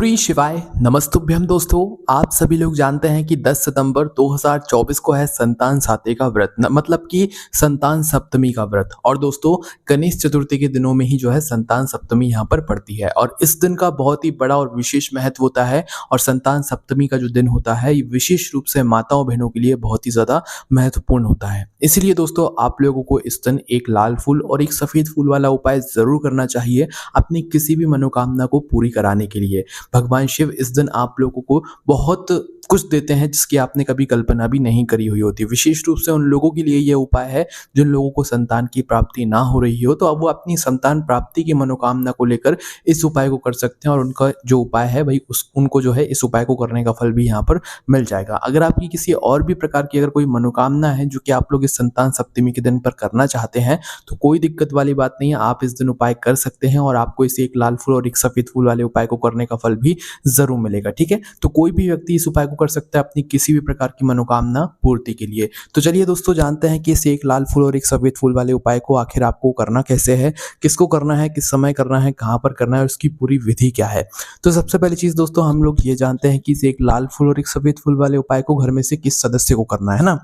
श्री शिवाय नमस्तुभ्यम दोस्तों। आप सभी लोग जानते हैं कि 10 सितंबर 2024 को है संतान साते का व्रत मतलब कि संतान सप्तमी का व्रत। और दोस्तों गणेश चतुर्थी के दिनों में ही जो है संतान सप्तमी यहाँ पर पड़ती है और इस दिन का बहुत ही बड़ा और विशेष महत्व होता है। और संतान सप्तमी का जो दिन होता है ये विशेष रूप से माताओं बहनों के लिए बहुत ही ज़्यादा महत्वपूर्ण होता है। इसलिए दोस्तों आप लोगों को इस दिन एक लाल फूल और एक सफ़ेद फूल वाला उपाय ज़रूर करना चाहिए अपनी किसी भी मनोकामना को पूरी कराने के लिए। भगवान शिव इस दिन आप लोगों को बहुत कुछ देते हैं जिसकी आपने कभी कल्पना भी नहीं करी हुई होती। विशेष रूप से उन लोगों के लिए यह उपाय है जिन लोगों को संतान की प्राप्ति ना हो रही हो, तो अब वो अपनी संतान प्राप्ति की मनोकामना को लेकर इस उपाय को कर सकते हैं और उनका जो उपाय है भाई उनको जो है इस उपाय को करने का फल भी यहाँ पर मिल जाएगा। अगर आपकी किसी और भी प्रकार की अगर कोई मनोकामना है जो कि आप लोग इस संतान सप्तमी के दिन पर करना चाहते हैं तो कोई दिक्कत वाली बात नहीं है, आप इस दिन उपाय कर सकते हैं और आपको इसे एक लाल फूल और एक सफेद फूल वाले उपाय को करने का फल भी जरूर मिलेगा। ठीक है, तो कोई भी व्यक्ति इस उपाय को कर सकता है अपनी किसी भी प्रकार की मनोकामना पूर्ति के लिए। तो चलिए दोस्तों जानते हैं कि इस एक लाल फूल और एक सफेद फूल वाले उपाय को आखिर आपको करना कैसे है, किसको करना है, किस समय करना है, कहां पर करना है, उसकी पूरी विधि क्या है। तो सबसे पहली चीज दोस्तों हम लोग ये जानते हैं कि इस एक लाल फूल और एक सफेद फूल वाले उपाय को घर में से किस सदस्य को करना है ना।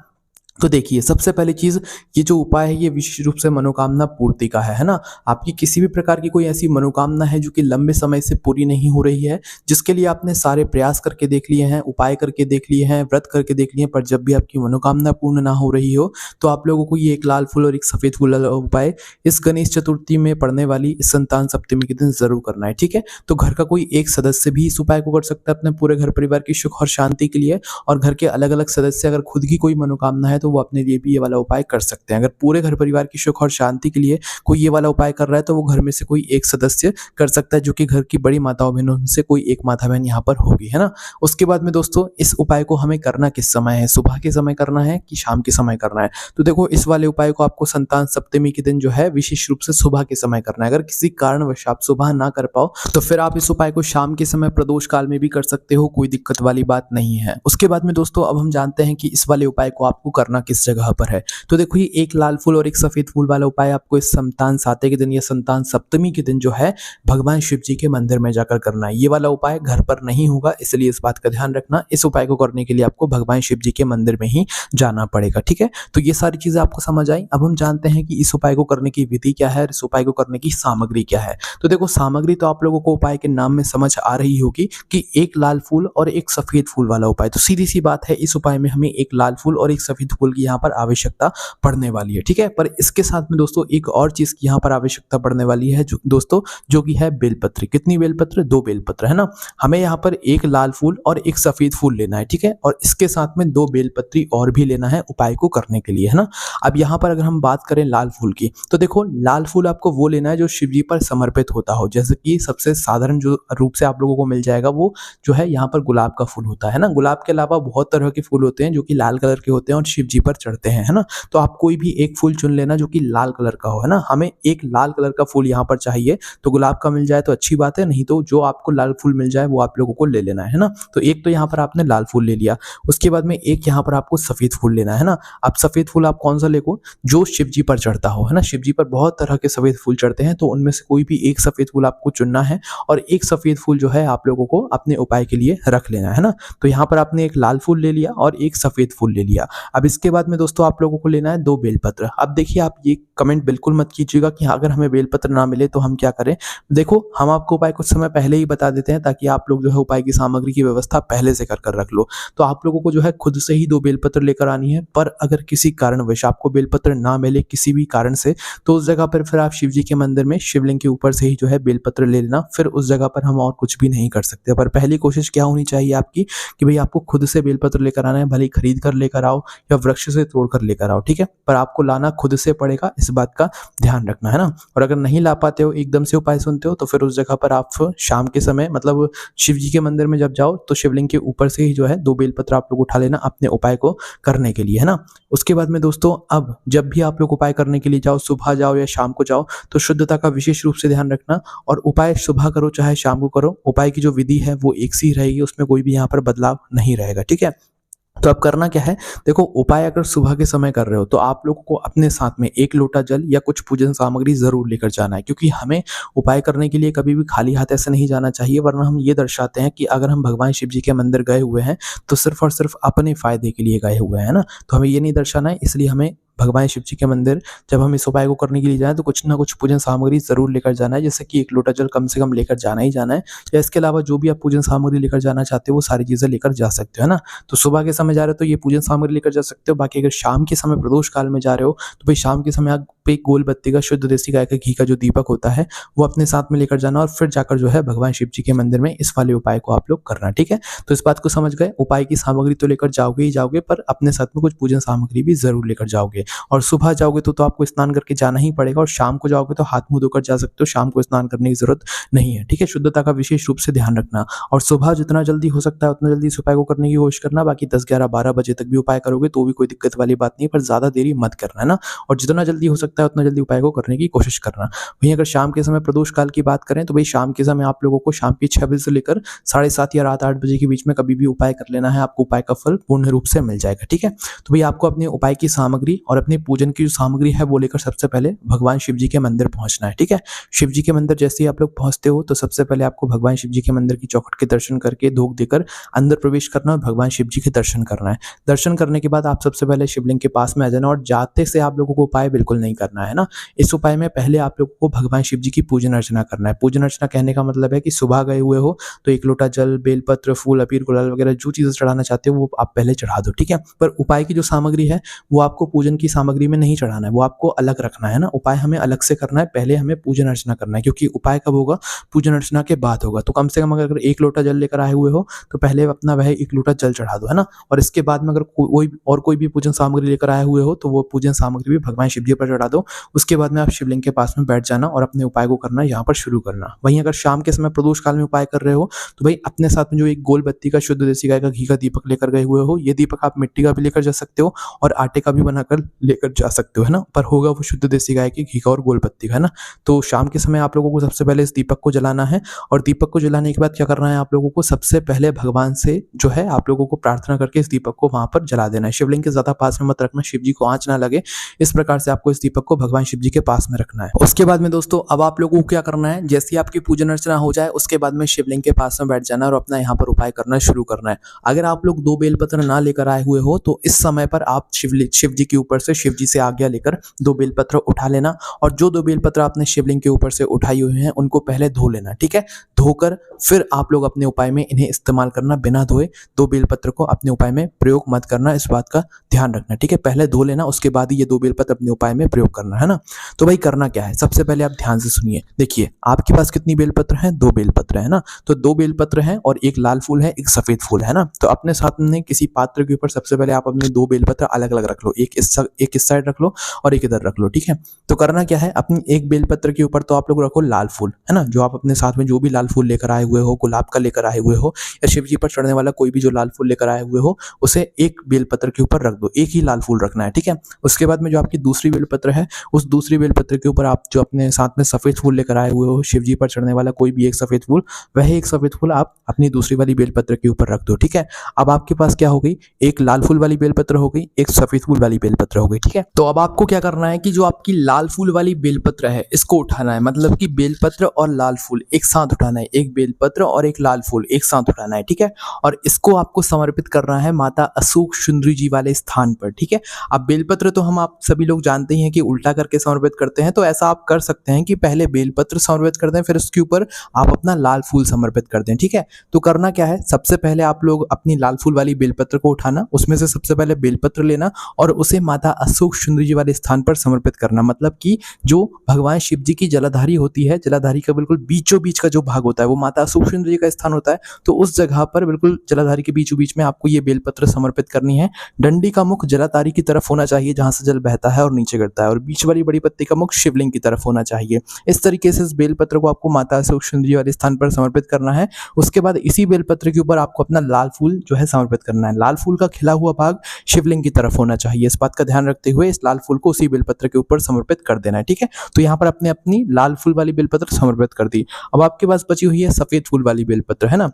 तो देखिए सबसे पहली चीज ये जो उपाय है ये विशेष रूप से मनोकामना पूर्ति का है ना। आपकी किसी भी प्रकार की कोई ऐसी मनोकामना है जो कि लंबे समय से पूरी नहीं हो रही है, जिसके लिए आपने सारे प्रयास करके देख लिए हैं, उपाय करके देख लिए हैं, व्रत करके देख लिए हैं, पर जब भी आपकी मनोकामना पूर्ण ना हो रही हो तो आप लोगों को ये एक लाल फूल और एक सफेद फूल वाला उपाय इस गणेश चतुर्थी में पड़ने वाली इस संतान सप्तमी के दिन जरूर करना है। ठीक है, तो घर का कोई एक सदस्य भी इस उपाय को कर सकता है अपने पूरे घर परिवार की सुख और शांति के लिए। और घर के अलग अलग सदस्य अगर खुद की कोई मनोकामना है तो वो अपने लिए भी ये वाला उपाय कर सकते हैं। अगर पूरे घर परिवार की सुख और शांति के लिए कोई ये वाला उपाय कर रहा है तो वो घर में से कोई एक सदस्य कर सकता है जो कि घर की बड़ी माताओं बहनों में से कोई एक माता बहन यहाँ पर होगी, है ना। उसके बाद में दोस्तों इस उपाय को हमें करना किस समय है, सुबह के समय करना है कि शाम के समय करना है। तो देखो इस वाले उपाय को आपको संतान सप्तमी के दिन जो है विशेष रूप से सुबह के समय करना है। अगर किसी कारणवश आप सुबह ना कर पाओ तो फिर आप इस उपाय को शाम के समय प्रदोष काल में भी कर सकते हो, कोई दिक्कत वाली बात नहीं है। उसके बाद में दोस्तों अब हम जानते हैं कि इस वाले उपाय को आपको करना किस जगह पर है। तो देखो ये एक लाल फूल और एक सफेद फूल वाला उपाय आपको इस संतान साते के दिन या संतान सप्तमी के दिन जो है भगवान शिव जी के मंदिर में जाकर करना है। ये वाला उपाय घर पर नहीं होगा, इसलिए इस बात का ध्यान रखना। इस उपाय को करने के लिए आपको भगवान शिव जी के मंदिर में ही जाना पड़ेगा। ठीक है, तो ये सारी चीजें आपको समझ आई। अब हम जानते हैं कि इस उपाय को करने की विधि क्या है, इस उपाय को करने की सामग्री क्या है। तो देखो सामग्री तो आप लोगों को उपाय के नाम में समझ आ रही होगी कि एक लाल फूल और एक सफेद फूल वाला उपाय। तो सीधी सी बात है इस उपाय में हमें एक लाल फूल और एक सफेद फूल की यहाँ पर आवश्यकता पड़ने वाली है। ठीक है, पर इसके साथ में दोस्तों एक और चीज की यहाँ पर आवश्यकता पड़ने वाली है जो कि है बेलपत्र। कितनी बेलपत्र? 2 बेलपत्र, है ना। हमें यहाँ पर एक लाल फूल और एक सफेद फूल लेना है। ठीक है, और इसके साथ में 2 बेलपत्री और भी लेना है उपाय को करने के लिए, है ना। अब यहाँ पर अगर हम बात करें लाल फूल की तो देखो लाल फूल आपको वो लेना है जो शिव जी पर समर्पित होता हो। जैसे कि सबसे साधारण जो रूप से आप लोगों को मिल जाएगा वो जो है यहाँ पर गुलाब का फूल होता है ना। गुलाब के अलावा बहुत तरह के फूल होते हैं जो कि लाल कलर के होते हैं और शिव जी पर चढ़ते हैं, है ना। तो आप कोई भी एक फूल चुन लेना जो कि लाल कलर का हो, है ना। हमें एक लाल कलर का फूल यहाँ पर चाहिए, तो गुलाब का मिल जाए तो अच्छी बात है, नहीं तो जो आपको लाल फूल मिल जाए वो आप लोगों को ले लेना है ना। तो एक तो यहाँ पर आपने लाल फूल ले लिया, उसके बाद में एक यहाँ पर आपको सफेद फूल लेना है ना। अब सफेद फूल आप कौन सा लेको जो शिव जी पर चढ़ता हो, है ना। शिव जी पर बहुत तरह के सफेद फूल चढ़ते हैं, तो उनमें से कोई भी एक सफेद फूल आपको चुनना है और एक सफेद फूल जो है आप लोगों को अपने उपाय के लिए रख लेना है ना। तो यहाँ पर आपने एक लाल फूल ले लिया और एक सफेद फूल ले लिया। अब इसके बाद में दोस्तों आप लोगों को लेना है 2 बेलपत्र। अब देखिए आप ये कमेंट बिल्कुल मत कीजिएगा कि अगर हमें बेलपत्र ना मिले तो हम क्या करें। देखो हम आपको उपाय कुछ समय पहले ही बता देते हैं ताकि आप लोग जो है उपाय की सामग्री की व्यवस्था पहले से कर रख लो। तो आप लोगों को जो है खुद से ही 2 बेलपत्र लेकर आनी है, पर अगर किसी कारणवश आपको बेलपत्र ना मिले किसी भी कारण से तो उस जगह पर फिर आप शिव जी के मंदिर में शिवलिंग के ऊपर से ही जो है बेलपत्र ले लेना। फिर उस जगह पर हम और कुछ भी नहीं कर सकते। पर पहली कोशिश क्या होनी चाहिए आपकी कि भाई आपको खुद से बेलपत्र लेकर आना है, भले ही खरीद कर लेकर आओ या वृक्ष से तोड़ कर लेकर आओ। ठीक है, पर आपको लाना खुद से पड़ेगा, इस बात का ध्यान रखना, है ना। और अगर नहीं ला पाते हो, एकदम से उपाय सुनते हो, तो फिर उस जगह पर आप शाम के समय मतलब शिव जी के मंदिर में जब जाओ तो शिवलिंग के ऊपर से ही जो है 2 बेलपत्र आप लोग उठा लेना अपने उपाय को करने के लिए, है ना। उसके बाद में दोस्तों अब जब भी आप लोग उपाय करने के लिए जाओ, सुबह जाओ या शाम को जाओ, तो शुद्धता का विशेष रूप से ध्यान रखना। और उपाय सुबह करो चाहे शाम को करो, उपाय की जो विधि है वो एक सी रहेगी, उसमें कोई भी यहाँ पर बदलाव नहीं रहेगा। ठीक है, तो अब करना क्या है, देखो उपाय अगर सुबह के समय कर रहे हो तो आप लोगों को अपने साथ में 1 लोटा जल या कुछ पूजन सामग्री ज़रूर लेकर जाना है, क्योंकि हमें उपाय करने के लिए कभी भी खाली हाथ ऐसे नहीं जाना चाहिए, वरना हम ये दर्शाते हैं कि अगर हम भगवान शिव जी के मंदिर गए हुए हैं तो सिर्फ़ और सिर्फ़ अपने फ़ायदे के लिए गए हुए हैं, है ना? तो हमें ये नहीं दर्शाना है, इसलिए हमें भगवान शिव जी के मंदिर जब हम इस उपाय को करने के लिए जाएँ तो कुछ ना कुछ पूजन सामग्री ज़रूर लेकर जाना है, जैसे कि 1 लोटा जल कम से कम लेकर जाना ही जाना है, या इसके अलावा जो भी आप पूजन सामग्री लेकर जाना चाहते हो वो सारी चीज़ें लेकर जा सकते हो, है ना? तो सुबह के समय जा रहे हो तो ये पूजन सामग्री लेकर जा सकते हो। बाकी अगर शाम के समय प्रदोष काल में जा रहे हो तो भाई शाम के समय आप पे गोल बत्ती का शुद्ध देसी गाय का घी का जो दीपक होता है वो अपने साथ में लेकर जाना, और फिर जाकर जो है भगवान शिव जी के मंदिर में इस वाले उपाय को आप लोग करना, ठीक है? तो इस बात को समझ गए, उपाय की सामग्री तो लेकर जाओगे ही जाओगे, पर अपने साथ में कुछ पूजन सामग्री भी ज़रूर लेकर जाओगे। और सुबह जाओगे तो आपको स्नान करके जाना ही पड़ेगा, और शाम को जाओगे तो हाथ मुँह धोकर जा सकते हो, शाम को स्नान करने की ज़रूरत नहीं है, ठीक है? शुद्धता का विशेष रूप से ध्यान रखना, और सुबह जितना जल्दी हो सकता है उतना जल्दी इस उपाय को करने की कोशिश करना। बाकी 10, 11, 12 बजे तक भी उपाय करोगे तो भी कोई दिक्कत वाली बात नहीं है, पर ज़्यादा देरी मत करना, है ना? और जितना जल्दी हो सकता है उतना जल्दी उपाय को करने की कोशिश करना। वहीं अगर शाम के समय प्रदोष काल की बात करें तो भई शाम के समय आप लोगों को शाम के 6 बजे से लेकर 7:30 या रात 8 बजे के बीच में कभी भी उपाय कर लेना है, आपको उपाय का फल पूर्ण रूप से मिल जाएगा, ठीक है? तो भई आपको अपने उपाय की सामग्री और अपने पूजन की जो सामग्री है वो लेकर सबसे पहले भगवान शिव जी के मंदिर पहुँचना है, ठीक है? शिव जी के मंदिर जैसे ही आप लोग पहुँचते हो तो सबसे पहले आपको भगवान शिव जी के मंदिर की चौखट के दर्शन करके धूप देकर अंदर प्रवेश करना और भगवान शिव जी के दर्शन करना है। दर्शन करने के बाद आप सबसे पहले शिवलिंग के पास में आ जाना, और जाते से आप लोगों को उपाय बिल्कुल नहीं करना है ना। इस उपाय में पहले आप लोगों को भगवान शिव जी की पूजन अर्चना करना है। पूजन अर्चना कहने का मतलब है कि सुबह गए हुए हो तो 1 लोटा जल, बेलपत्र, फूल, अबीर, गुलाल वगैरह जो चीज़ें चढ़ाना चाहते हो वो आप पहले चढ़ा दो, ठीक है? पर उपाय की जो सामग्री है वो आपको पूजन की सामग्री में नहीं चढ़ाना है, वो आपको अलग रखना है ना। उपाय हमें अलग से करना है, पहले हमें पूजन अर्चना करना है, क्योंकि उपाय कब होगा? पूजन अर्चना के बाद होगा। तो कम से कम अगर 1 लोटा जल लेकर आए हुए हो तो पहले अपना वह 1 लोटा जल चढ़ा दो, है ना? और इसके बाद में अगर कोई भी पूजन सामग्री लेकर आए हुए हो तो वो पूजन सामग्री भी भगवान शिव जी पर चढ़ा दो। उसके बाद में आप शिवलिंग के पास में बैठ जाना और अपने उपाय को करना यहाँ पर शुरू करना। वहीं अगर शाम के समय प्रदोष काल में उपाय कर रहे हो तो भाई अपने साथ में जो एक गोल बत्ती का शुद्ध देसी गाय का घी का दीपक लेकर गए हुए हो, ये दीपक आप मिट्टी का भी लेकर जा सकते हो और आटे का भी बनाकर लेकर जा सकते हो, है ना? पर होगा वो शुद्ध देसी गाय के घी का और गोल बत्ती का, है ना? तो शाम के समय आप लोगों को सबसे पहले इस दीपक को जलाना है, और दीपक को जलाने के बाद क्या करना है आप लोगों को? सबसे पहले भगवान से जो है आप लोगों को प्रार्थना करके इस दीपक को वहाँ पर जला देना है। शिवलिंग के ज़्यादा पास में मत रखना, शिव जी को आँच ना लगे, इस प्रकार से आपको इस दीपक को भगवान शिव जी के पास में रखना है। उसके बाद में दोस्तों अब आप लोगों को क्या करना है, जैसे ही आपकी पूजन अर्चना हो जाए उसके बाद में शिवलिंग के पास में बैठ जाना और अपना यहाँ पर उपाय करना शुरू करना है। अगर आप लोग 2 बेलपत्र ना लेकर आए हुए हो तो इस समय पर आप शिव जी के ऊपर से शिव जी से आज्ञा लेकर 2 बेलपत्र उठा लेना, और जो 2 बेलपत्र आपने शिवलिंग के ऊपर से उठाई हुए हैं उनको पहले धो लेना, ठीक है? धोकर फिर आप लोग अपने उपाय में इन्हें इस्तेमाल करना, बिना धोए 2 बेलपत्र को अपने उपाय में प्रयोग मत करना, इस बात का ध्यान रखना, ठीक है? पहले धो लेना, उसके बाद ही ये 2 बेलपत्र अपने उपाय में प्रयोग करना, है ना? तो भाई करना क्या है, सबसे पहले आप ध्यान से सुनिए। देखिए आपके पास कितनी बेलपत्र हैं? 2 बेलपत्र है ना? तो 2 बेलपत्र हैं और एक लाल फूल है, एक सफेद फूल है ना? तो अपने साथ में किसी पात्र के ऊपर सबसे पहले आप अपने 2 बेलपत्र अलग अलग रख लो, एक इस साइड रख लो और एक इधर रख लो, ठीक है? तो करना क्या है, अपनी एक बेलपत्र के ऊपर तो आप लोग रखो लाल फूल, है ना? जो आप अपने साथ में जो भी लाल फूल लेकर आए हुए हो, गुलाब का लेकर आए हुए हो या शिव जी पर चढ़ने वाला कोई भी जो लाल फूल लेकर आए हुए हो, उसे एक बेलपत्र के ऊपर रख दो, एक ही लाल फूल रखना है, ठीक है? उसके बाद में जो आपकी दूसरी बेलपत्र है, उस दूसरी बेलपत्र के ऊपर आप जो अपने साथ में सफेद फूल लेकर आए हुए हो, शिव जी पर चढ़ने वाला कोई भी एक सफेद फूल, वह एक सफेद फूल आप अपनी दूसरी वाली बेलपत्र के ऊपर रख दो, ठीक है? अब आपके पास क्या हो गई, एक लाल फूल वाली बेलपत्र हो गई, एक सफेद फूल वाली बेलपत्र हो गई, ठीक है? तो अब आपको क्या करना है कि जो आपकी लाल फूल वाली बेलपत्र है इसको उठाना है, मतलब कि बेलपत्र और लाल फूल एक साथ उठाना है, एक बेलपत्र और एक लाल फूल एक साथ उठाना है, ठीक है? और इसको आपको समर्पित करना है माता अशोक सुंदरी जी वाले स्थान पर, ठीक है? अब बेलपत्र तो हम आप सभी लोग जानते ही हैं कि उल्टा करके समर्पित करते हैं, तो ऐसा आप कर सकते हैं कि पहले बेलपत्र समर्पित कर दें, फिर उसके ऊपर आप अपना लाल फूल समर्पित कर दें, ठीक है? तो करना क्या है, सबसे पहले आप लोग अपनी लाल फूल वाली बेलपत्र को उठाना, उसमें से सबसे पहले बेलपत्र लेना और उसे माता अशोक सुंदरी जी वाले स्थान पर समर्पित करना, मतलब कि जो भगवान शिव जी की जलाधारी होती है, जलाधारी का बिल्कुल बीचों बीच का जो भाग होता है वो माता अशोक सुंदरी जी का स्थान होता है, तो उस जगह पर बिल्कुल जलाधारी के बीचों बीच में आपको ये बेलपत्र समर्पित करनी है। डंडी का मुख जलाधारी की तरफ होना चाहिए जहां से जल बहता है और नीचे गिरता है, और बीच वाली बड़ी पत्ती का मुख शिवलिंग की तरफ होना चाहिए। इस तरीके से इस बेलपत्र को आपको माता अशोक सुंदरी वाले स्थान पर समर्पित करना है। उसके बाद इसी बेलपत्र के ऊपर आपको अपना लाल फूल जो है समर्पित करना है। लाल फूल का खिला हुआ भाग शिवलिंग की तरफ होना चाहिए, इस बात का ध्यान रखते हुए इस लाल फूल को उसी बेलपत्र के ऊपर समर्पित कर देना है, ठीक है? तो यहाँ पर आपने अपनी लाल फूल वाली बेलपत्र समर्पित कर दी। अब आपके पास बची हुई है सफेद फूल वाली बेलपत्र, है ना?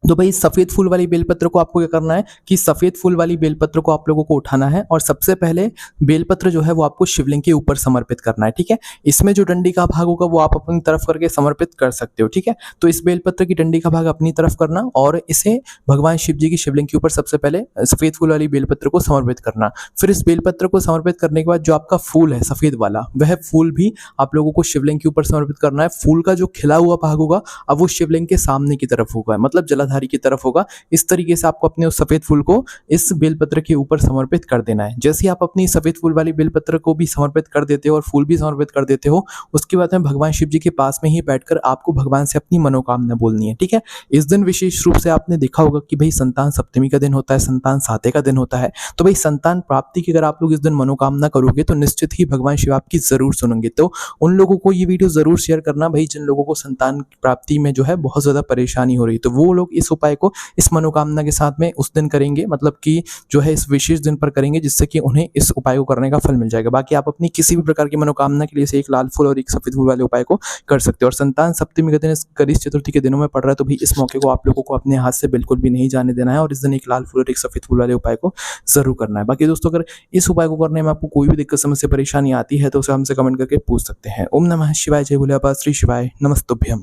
तो भाई सफ़ेद फूल वाली बेलपत्र को आपको क्या करना है कि सफ़ेद फूल वाली बेलपत्र को आप लोगों को उठाना है और सबसे पहले बेलपत्र जो है वो आपको शिवलिंग के ऊपर समर्पित करना है, ठीक है? इसमें जो डंडी का भाग होगा वो आप अपनी तरफ करके समर्पित कर सकते हो, ठीक है? तो इस बेलपत्र की डंडी का भाग अपनी तरफ करना और इसे भगवान शिव जी की शिवलिंग के ऊपर सबसे पहले सफ़ेद फूल वाली बेलपत्र को समर्पित करना। फिर इस बेलपत्र को समर्पित करने के बाद जो आपका फूल है सफ़ेद वाला, वह फूल भी आप लोगों को शिवलिंग के ऊपर समर्पित करना है। फूल का जो खिला हुआ भाग होगा अब वो शिवलिंग के सामने की तरफ होगा, मतलब जलाधारी की तरफ होगा। इस तरीके से आपको अपने उस सफ़ेद फूल को इस बेलपत्र के ऊपर समर्पित कर देना है। जैसे ही आप अपनी सफ़ेद फूल वाली बेलपत्र को भी समर्पित कर देते हो और फूल भी समर्पित कर देते हो, उसके बाद में भगवान शिव जी के पास में ही बैठकर आपको भगवान से अपनी मनोकामना बोलनी है, ठीक है? इस दिन विशेष रूप से आपने देखा होगा कि भई संतान सप्तमी का दिन होता है, संतान साते का दिन होता है। तो भई संतान प्राप्ति की अगर आप लोग इस दिन मनोकामना करोगे तो निश्चित ही भगवान शिव आपकी ज़रूर सुनेंगे। तो उन लोगों को ये वीडियो ज़रूर शेयर करना भई जिन लोगों को संतान प्राप्ति में जो है बहुत ज़्यादा परेशानी हो रही है। तो वो लोग इस उपाय को इस मनोकामना के साथ में उस दिन करेंगे, मतलब कि जो है इस विशेष दिन पर करेंगे, जिससे कि उन्हें इस उपाय को करने का फल मिल जाएगा। बाकी आप अपनी किसी भी प्रकार की मनोकामना के लिए से एक लाल फूल और एक सफ़ेद फूल वाले उपाय को कर सकते हो। और संतान सप्तमी का दिन इस गणेश चतुर्थी के दिनों में पड़ रहा है, तो भी इस मौके को आप लोगों को अपने हाथ से बिल्कुल भी नहीं जाने देना है और इस दिन एक लाल फूल और एक सफ़ेद फूल वाले उपाय को ज़रूर करना है। बाकी दोस्तों अगर इस उपाय को करने में आपको कोई भी दिक्कत, समस्या, परेशानी आती है तो उसे हमसे कमेंट करके पूछ सकते हैं। ओम नमः शिवाय, जय भोलेबाबा, श्री शिवाय, नमस्तुभ्यम।